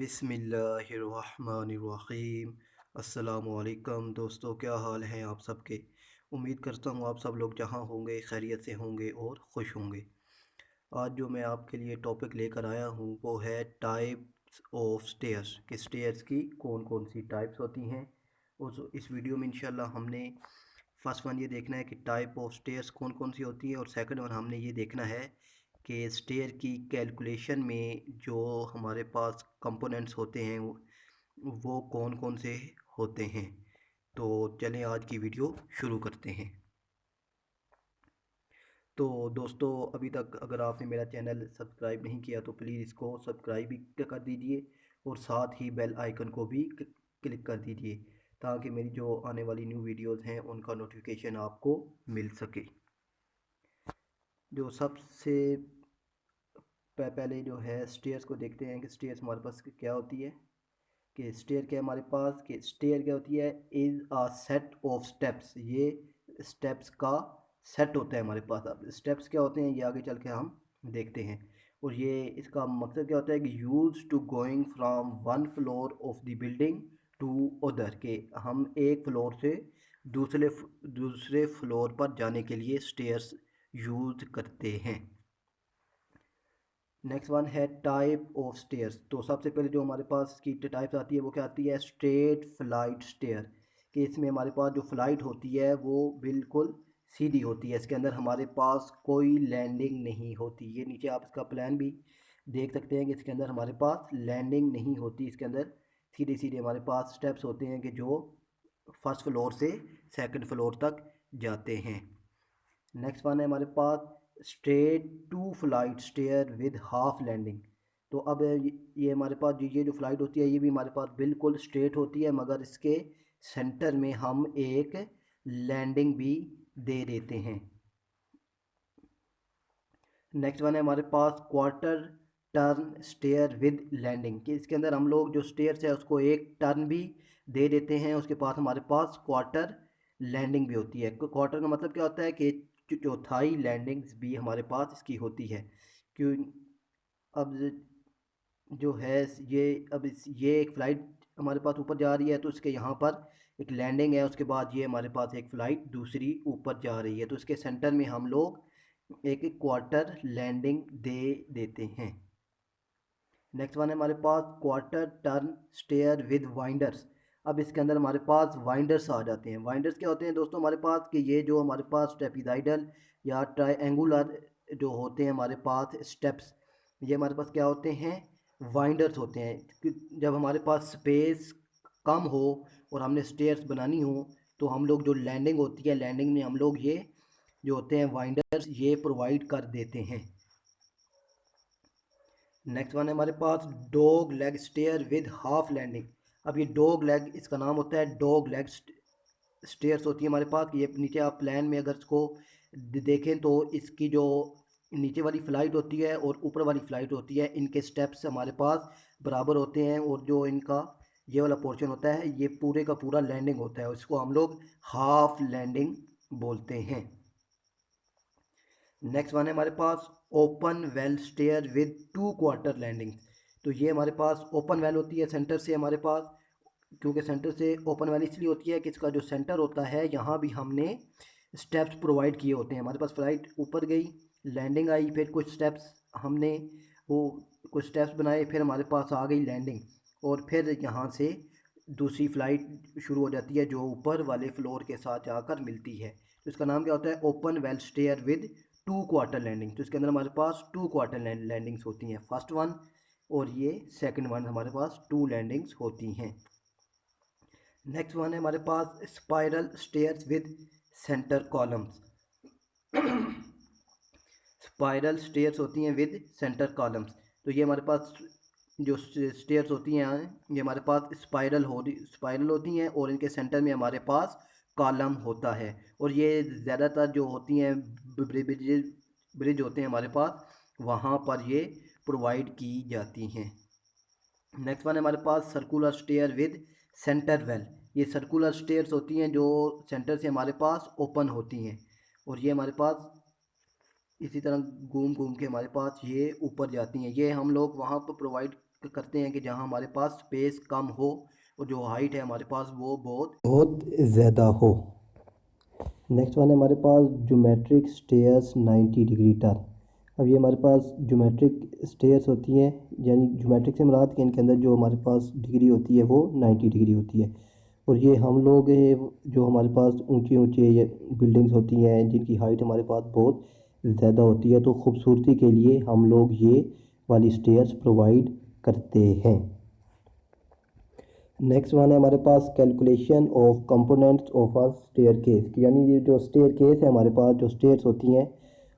बिस्मिल्लाहिर्रहमानिर्रहीम। अस्सलामुअलैकुम दोस्तों, क्या हाल हैं आप सबके। उम्मीद करता हूँ आप सब लोग जहाँ होंगे खैरियत से होंगे और ख़ुश होंगे। आज जो मैं आपके लिए टॉपिक लेकर आया हूँ वो है टाइप्स ऑफ स्टेयर्स, कि स्टेयर्स की कौन कौन सी टाइप्स होती हैं। उस इस वीडियो में इंशाल्लाह हमने फर्स्ट वन ये देखना है कि टाइप ऑफ स्टेयर्स कौन कौन सी होती हैं, और सेकंड वन हमने ये देखना है कि स्टेयर की कैलकुलेशन में जो हमारे पास कंपोनेंट्स होते हैं वो कौन कौन से होते हैं। तो चलें आज की वीडियो शुरू करते हैं। तो दोस्तों, अभी तक अगर आपने मेरा चैनल सब्सक्राइब नहीं किया तो प्लीज़ इसको सब्सक्राइब भी कर दीजिए और साथ ही बेल आइकन को भी क्लिक कर दीजिए, ताकि मेरी जो आने वाली न्यू वीडियोस हैं उनका नोटिफिकेशन आपको मिल सके। जो सबसे पहले जो है स्टेयर्स को देखते हैं कि स्टेयर्स हमारे पास क्या होती है। कि स्टेयर क्या है हमारे पास, कि स्टेयर क्या होती है, is a set of steps. ये स्टेप्स का सेट होता है हमारे पास। अब स्टेप्स क्या होते हैं ये आगे चल के हम देखते हैं। और ये इसका मकसद क्या होता है कि use to going from one floor of the building to other, के हम एक फ्लोर से दूसरे फ्लोर पर जाने के लिए स्टेयर्स यूज करते हैं। नेक्स्ट वन है टाइप ऑफ स्टेयर्स। तो सबसे पहले जो हमारे पास की टाइप्स आती है वो क्या आती है, स्ट्रेट फ्लाइट स्टेयर। कि इसमें हमारे पास जो फ्लाइट होती है वो बिल्कुल सीधी होती है, इसके अंदर हमारे पास कोई लैंडिंग नहीं होती। ये नीचे आप इसका प्लान भी देख सकते हैं कि इसके अंदर हमारे पास लैंडिंग नहीं होती। इसके अंदर सीधे सीधे हमारे पास स्टेप्स होते हैं कि जो फर्स्ट फ्लोर से सेकंड फ्लोर तक जाते हैं। नेक्स्ट वन है हमारे पास straight two flight stair with half landing. तो अब ये हमारे पास ये जो फ्लाइट होती है ये भी हमारे पास बिल्कुल स्ट्रेट होती है, मगर इसके सेंटर में हम एक लैंडिंग भी दे देते हैं। नेक्स्ट वन है हमारे पास quarter turn stair with landing, कि इसके अंदर हम लोग जो स्टेयर्स है उसको एक टर्न भी दे देते हैं, उसके बाद हमारे पास क्वार्टर लैंडिंग भी होती है। क्वार्टर का मतलब क्या होता है कि चौथाई लैंडिंग्स भी हमारे पास इसकी होती है। क्यों, अब जो है ये ये एक फ़्लाइट हमारे पास ऊपर जा रही है तो इसके यहाँ पर एक लैंडिंग है, उसके बाद ये हमारे पास एक फ़्लाइट दूसरी ऊपर जा रही है, तो इसके सेंटर में हम लोग एक क्वार्टर लैंडिंग दे देते हैं। नेक्स्ट वन है हमारे पास क्वार्टर टर्न स्टेयर विद वाइंडर्स। अब इसके अंदर हमारे पास वाइंडर्स आ जाते हैं। वाइंडर्स क्या होते हैं दोस्तों हमारे पास, कि ये जो हमारे पास ट्रेपीज़ाइडल या ट्रायंगुलर जो होते हैं हमारे पास स्टेप्स, ये हमारे पास क्या होते हैं, वाइंडर्स होते हैं। जब हमारे पास स्पेस कम हो और हमने स्टेयर्स बनानी हो तो हम लोग जो लैंडिंग होती है, लैंडिंग में हम लोग ये जो होते हैं वाइंडर्स ये प्रोवाइड कर देते हैं। नेक्स्ट वन है हमारे पास dog leg stair with half landing. अब ये डॉग लेग, इसका नाम होता है डॉग लेग स्टेयर्स होती है हमारे पास। ये नीचे आप प्लान में अगर इसको देखें तो इसकी जो नीचे वाली फ़्लाइट होती है और ऊपर वाली फ़्लाइट होती है, इनके स्टेप्स हमारे पास बराबर होते हैं, और जो इनका ये वाला पोर्शन होता है ये पूरे का पूरा लैंडिंग होता है, इसको हम लोग हाफ लैंडिंग बोलते हैं। नेक्स्ट वन है हमारे पास open well stair with two quarter landing. तो ये हमारे पास ओपन वेल होती है सेंटर से हमारे पास, क्योंकि सेंटर से ओपन वेल इसलिए होती है कि इसका जो सेंटर होता है यहाँ भी हमने स्टेप्स प्रोवाइड किए होते हैं। हमारे पास फ़्लाइट ऊपर गई, लैंडिंग आई, फिर कुछ स्टेप्स हमने वो कुछ स्टेप्स बनाए, फिर हमारे पास आ गई लैंडिंग, और फिर यहाँ से दूसरी फ़्लाइट शुरू हो जाती है जो ऊपर वाले फ्लोर के साथ जाकर मिलती है। तो इसका नाम क्या होता है, open well stair with two quarter landing. तो इसके अंदर हमारे पास टू क्वार्टर लैंडिंग्स होती हैं, फर्स्ट वन और ये सेकंड वन हमारे पास टू लैंडिंग्स होती हैं। नेक्स्ट वन है हमारे पास spiral stairs with centre columns. Spiral stairs होती हैं विद सेंटर कॉलम्स। तो ये हमारे पास जो स्टेयर्स होती हैं ये हमारे पास स्पाइरल होती हैं, और इनके सेंटर में हमारे पास कॉलम होता है, और ये ज़्यादातर जो होती हैं ब्रिज होते हैं हमारे पास, वहाँ पर ये प्रोवाइड की जाती हैं। नेक्स्ट वन है हमारे पास circular stair with centre well. ये सर्कुलर स्टेयर्स होती हैं जो सेंटर से हमारे पास ओपन होती हैं, और ये हमारे पास इसी तरह घूम घूम के हमारे पास ये ऊपर जाती हैं। ये हम लोग वहाँ पर प्रोवाइड करते हैं कि जहाँ हमारे पास स्पेस कम हो और जो हाइट है हमारे पास वो बहुत ज़्यादा हो। नेक्स्ट वन है हमारे पास ज्योमेट्रिक स्टेयर्स 90 डिग्री टर्न। अब ये हमारे पास ज्योमेट्रिक स्टेयर्स होती हैं, यानी ज्योमेट्रिक से मुराद कि इनके अंदर जो हमारे पास डिग्री होती है वो 90 डिग्री होती है। और ये हम लोग जो हमारे पास ऊंचे ऊंचे ये बिल्डिंग्स होती हैं जिनकी हाइट हमारे पास बहुत ज़्यादा होती है, तो खूबसूरती के लिए हम लोग ये वाली स्टेयर्स प्रोवाइड करते हैं। नेक्स्ट वन है हमारे पास calculation of components of a staircase, यानी ये जो स्टेयर केस है हमारे पास जो स्टेयर्स होती हैं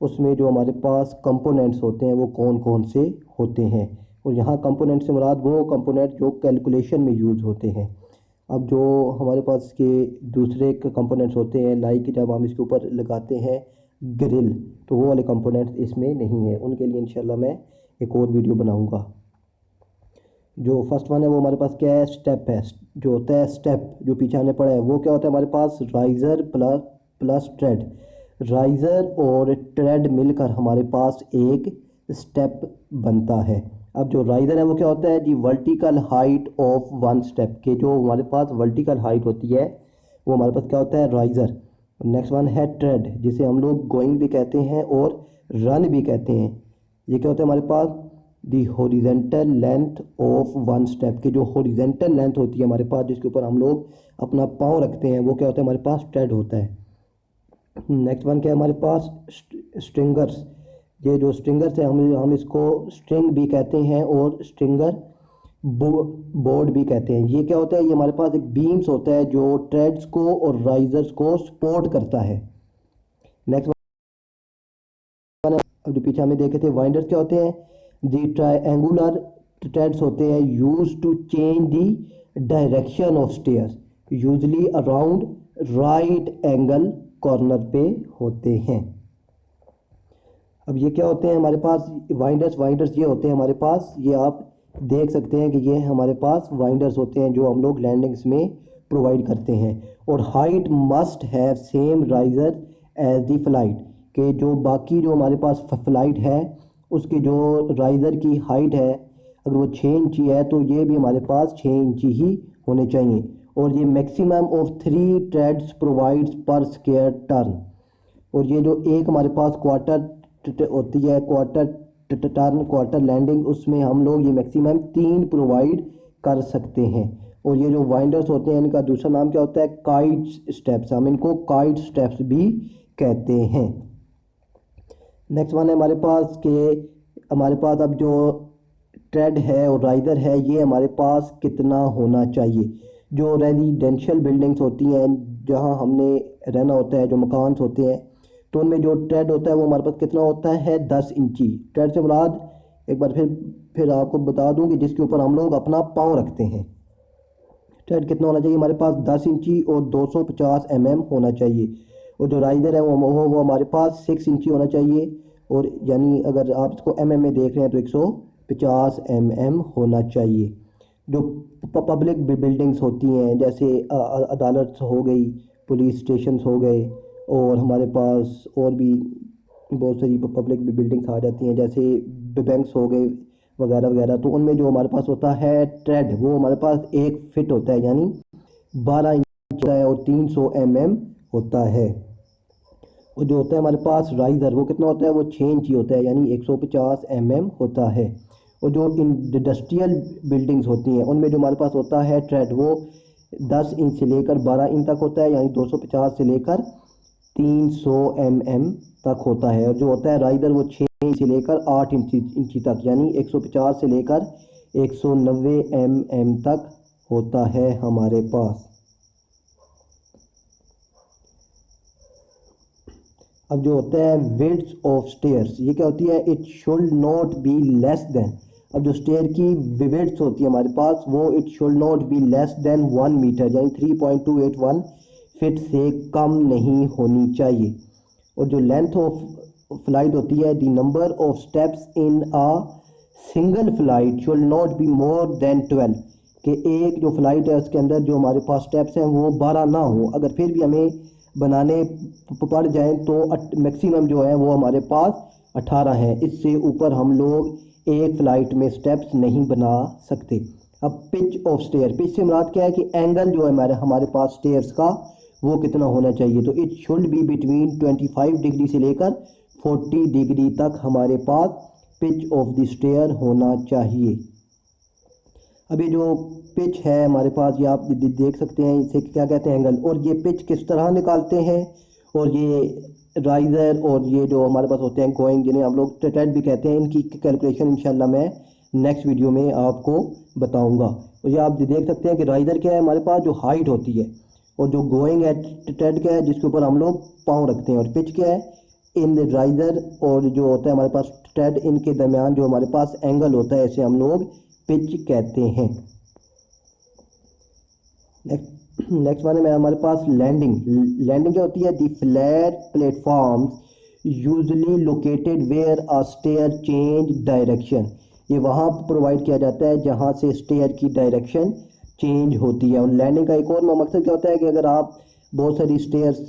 उसमें जो हमारे पास कंपोनेंट्स होते हैं वो कौन कौन से होते हैं। और यहाँ कंपोनेंट से मुराद वो कंपोनेंट जो कैलकुलेशन में यूज़ होते हैं। अब जो हमारे पास के दूसरे कंपोनेंट्स होते हैं, लाइक जब हम इसके ऊपर लगाते हैं ग्रिल, तो वो वाले कंपोनेंट्स इसमें नहीं है। उनके लिए इंशाल्लाह मैं एक और वीडियो बनाऊँगा। जो फर्स्ट वन है वो हमारे पास क्या है, स्टेप है। जो होता है स्टेप, जो पीछे हमने पढ़ा है वो क्या होता है हमारे पास, राइज़र प्लस ट्रेड। राइज़र और ट्रेड मिलकर हमारे पास एक स्टेप बनता है। अब जो राइज़र है वो क्या होता है जी, vertical height of one step, के जो हमारे पास वर्टिकल हाइट होती है वो हमारे पास क्या होता है, राइज़र। नेक्स्ट वन है ट्रेड, जिसे हम लोग गोइंग भी कहते हैं और रन भी कहते हैं। ये क्या होता है हमारे पास, the horizontal length of one step, के जो हॉरिजेंटल लेंथ होती है हमारे पास जिसके ऊपर हम लोग अपना पाँव रखते हैं वो क्या होता है हमारे पास, ट्रेड होता है। नेक्स्ट वन क्या है हमारे पास, स्ट्रिंगर्स। ये जो स्ट्रिंगर्स है हम इसको स्ट्रिंग भी कहते हैं और स्ट्रिंगर बोर्ड भी कहते हैं। ये क्या होता है, ये हमारे पास एक बीम्स होता है जो ट्रेड्स को और राइजर्स को सपोर्ट करता है। नेक्स्ट वन, अब जो पीछे हमें देखे थे वाइंडर्स क्या होते हैं, दी ट्रायंगुलर थ्रेड्स होते हैं use to change the direction of stairs, usually around right angle corner पे होते हैं। अब ये क्या होते हैं हमारे पास, वाइंडर्स ये होते हैं हमारे पास, ये आप देख सकते हैं कि ये हमारे पास वाइंडर्स होते हैं जो हम लोग लैंडिंग्स में प्रोवाइड करते हैं। और height must have same riser as the flight, के जो बाकी जो हमारे पास फ्लाइट है उसके जो राइज़र की हाइट है अगर वो 6 इंची है तो ये भी हमारे पास 6 इंची ही होने चाहिए। और ये मैक्सिमम ऑफ 3 ट्रेड्स प्रोवाइड्स पर स्क्वायर टर्न। और ये जो एक हमारे पास क्वार्टर होती है, क्वार्टर लैंडिंग, उसमें हम लोग ये मैक्सिमम 3 प्रोवाइड कर सकते हैं। और ये जो वाइंडर्स होते हैं इनका दूसरा नाम क्या होता है, काइट स्टेप्स, हम इनको काइट स्टेप्स भी कहते हैं। नेक्स्ट वन है हमारे पास के हमारे पास अब जो ट्रेड है और राइज़र है ये हमारे पास कितना होना चाहिए। जो रेजिडेंशियल बिल्डिंग्स होती हैं जहां हमने रहना होता है, जो मकान होते हैं, तो उनमें जो ट्रेड होता है वो हमारे पास कितना होता है, 10 इंची। ट्रेड से मुराद एक बार फिर आपको बता दूं कि जिसके ऊपर हम लोग अपना पाँव रखते हैं। ट्रेड कितना होना चाहिए हमारे पास, 10 इंची और 250 होना चाहिए। और जो राइज़र है वो हमारे पास 6 इंची होना चाहिए, और यानी अगर आप इसको में देख रहे हैं तो 150 होना चाहिए। जो पब्लिक बिल्डिंग्स होती हैं जैसे अदालत हो गई, पुलिस स्टेशन हो गए, और हमारे पास और भी बहुत सारी पब्लिक बिल्डिंग्स आ जाती हैं जैसे बैंक्स हो गए वगैरह वगैरह, तो उनमें जो हमारे पास होता है ट्रेड वो हमारे पास 1 फीट होता है, यानी 12 इंच होता है और 300 होता है। और जो होता है हमारे पास राइज़र वो कितना होता है, वो 6 इंची होता है, यानी 150 होता है। और जो इंडस्ट्रियल बिल्डिंग्स होती हैं उनमें जो हमारे पास होता है ट्रेड वो 10 इंच से लेकर 12 इंच तक होता है, यानी 250 से लेकर 300 तक होता है। और जो होता है राइज़र वो 6 इंच से लेकर 8 इंची तक, यानी 150 से लेकर 190 तक होता है हमारे पास। अब जो होता है विड्थ ऑफ स्टेयर्स, ये क्या होती है, it should not be less then. अब जो स्टेयर की विड्थ होती है हमारे पास वो it should not be less than 1 metre, यानी 3.281 फीट से कम नहीं होनी चाहिए। और जो लेंथ ऑफ फ्लाइट होती है, the number of steps in a single flight should not be more than 12, कि एक जो फ्लाइट है उसके अंदर जो हमारे पास स्टेप्स हैं वो 12 ना हो। अगर फिर भी हमें बनाने पड़ जाएं तो मैक्सिमम जो है वो हमारे पास 18 है, इससे ऊपर हम लोग एक फ्लाइट में स्टेप्स नहीं बना सकते। अब पिच ऑफ स्टेयर, पिच से मुराद क्या है कि एंगल जो है हमारे पास स्टेयर्स का वो कितना होना चाहिए। तो it should be between 25 degree से लेकर 40 डिग्री तक हमारे पास पिच ऑफ द स्टेयर होना चाहिए। अभी जो पिच है हमारे पास, ये आप देख सकते हैं, इसे क्या कहते हैं, एंगल। और ये पिच किस तरह निकालते हैं, और ये राइज़र और ये जो हमारे पास होते हैं गोइंग, जिन्हें हम लोग टेट भी कहते हैं, इनकी कैलकुलेशन इंशाल्लाह मैं नेक्स्ट वीडियो में आपको बताऊंगा। और ये आप देख सकते हैं कि राइज़र क्या है हमारे पास, जो हाइट होती है, और जो गोइंग है टेट क्या है, जिसके ऊपर हम लोग पाँव रखते हैं। और पिच क्या है, इन राइज़र और जो होता है हमारे पास टेट, इनके दरमियान जो हमारे पास एंगल होता है, इसे हम लोग पिच कहते हैं। नेक्स्ट वन है हमारे पास लैंडिंग। लैंडिंग क्या होती है, the flat platforms usually located where a stair change direction. ये वहाँ प्रोवाइड किया जाता है जहाँ से स्टेयर की डायरेक्शन चेंज होती है। और लैंडिंग का एक और मकसद क्या होता है कि अगर आप बहुत सारी स्टेयर्स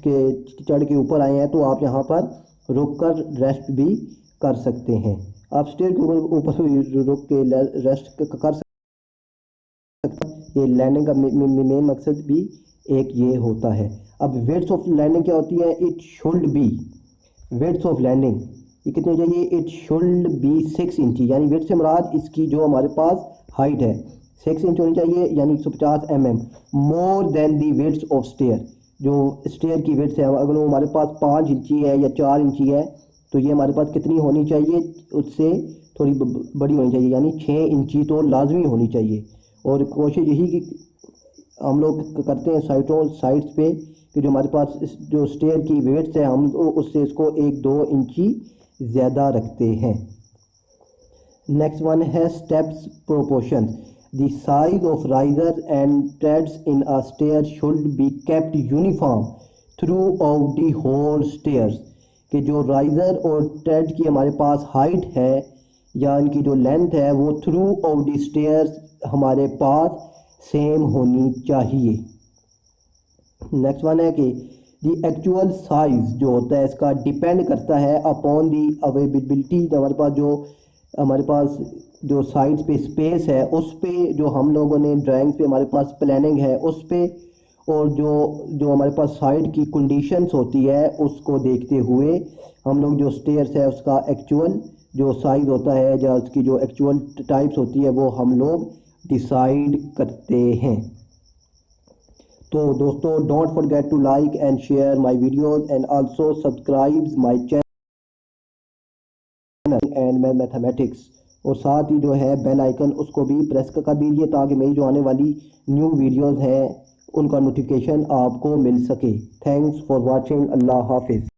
के चढ़ के ऊपर आए हैं तो आप यहाँ पर रुक कर रेस्ट भी कर सकते हैं। आप स्टेयर के ऊपर रुक के रेस्ट कर सकते हैं। ये लैंडिंग का मेन मकसद भी एक ये होता है। अब विड्थ ऑफ लैंडिंग क्या होती है, it should be, width of landing ये कितनी हो जाइए, इट शुड बी 6 इंच, यानी विड्थ से मुराद इसकी जो हमारे पास हाइट है 6 इंच होनी चाहिए, यानी 150 mm more than the width of stair. जो स्टेयर की विड्थ है, अगर वो हमारे पास 5 इंची है या 4 इंची है, तो ये हमारे पास कितनी होनी चाहिए, उससे थोड़ी बड़ी होनी चाहिए, यानी 6 इंची तो लाजमी होनी चाहिए। और कोशिश यही कि हम लोग करते हैं साइड्स पे कि जो हमारे पास जो स्टेयर की विड्थ है, हम उससे इसको 1-2 इंची ज़्यादा रखते हैं। नेक्स्ट वन है steps proportion. The size of riser and treads in a stair should be kept uniform throughout the whole stairs. कि जो राइज़र और ट्रेड की हमारे पास हाइट है या इनकी जो लेंथ है, वो थ्रू आउट द स्टेयर्स हमारे पास सेम होनी चाहिए। नेक्स्ट वन है कि दी एक्चुअल साइज जो होता है इसका डिपेंड करता है अपॉन दी अवेलेबिलिटी। हमारे पास जो साइड्स पे स्पेस है, उस पे जो हम लोगों ने ड्राइंग्स पे हमारे पास प्लानिंग है उस पे, और जो हमारे पास साइड की कंडीशंस होती है उसको देखते हुए हम लोग जो स्टेयर्स है उसका एक्चुअल जो साइज़ होता है या उसकी जो एक्चुअल टाइप्स होती है वो हम लोग डिसाइड करते हैं। तो दोस्तों, don't forget to like and share my videos and also subscribe my channel and mathematics. और साथ ही जो है बेल आइकन उसको भी प्रेस कर दीजिए ताकि मेरी जो आने वाली न्यू वीडियोस हैं उनका नोटिफिकेशन आपको मिल सके। Thanks for watching. अल्लाह हाफिज़।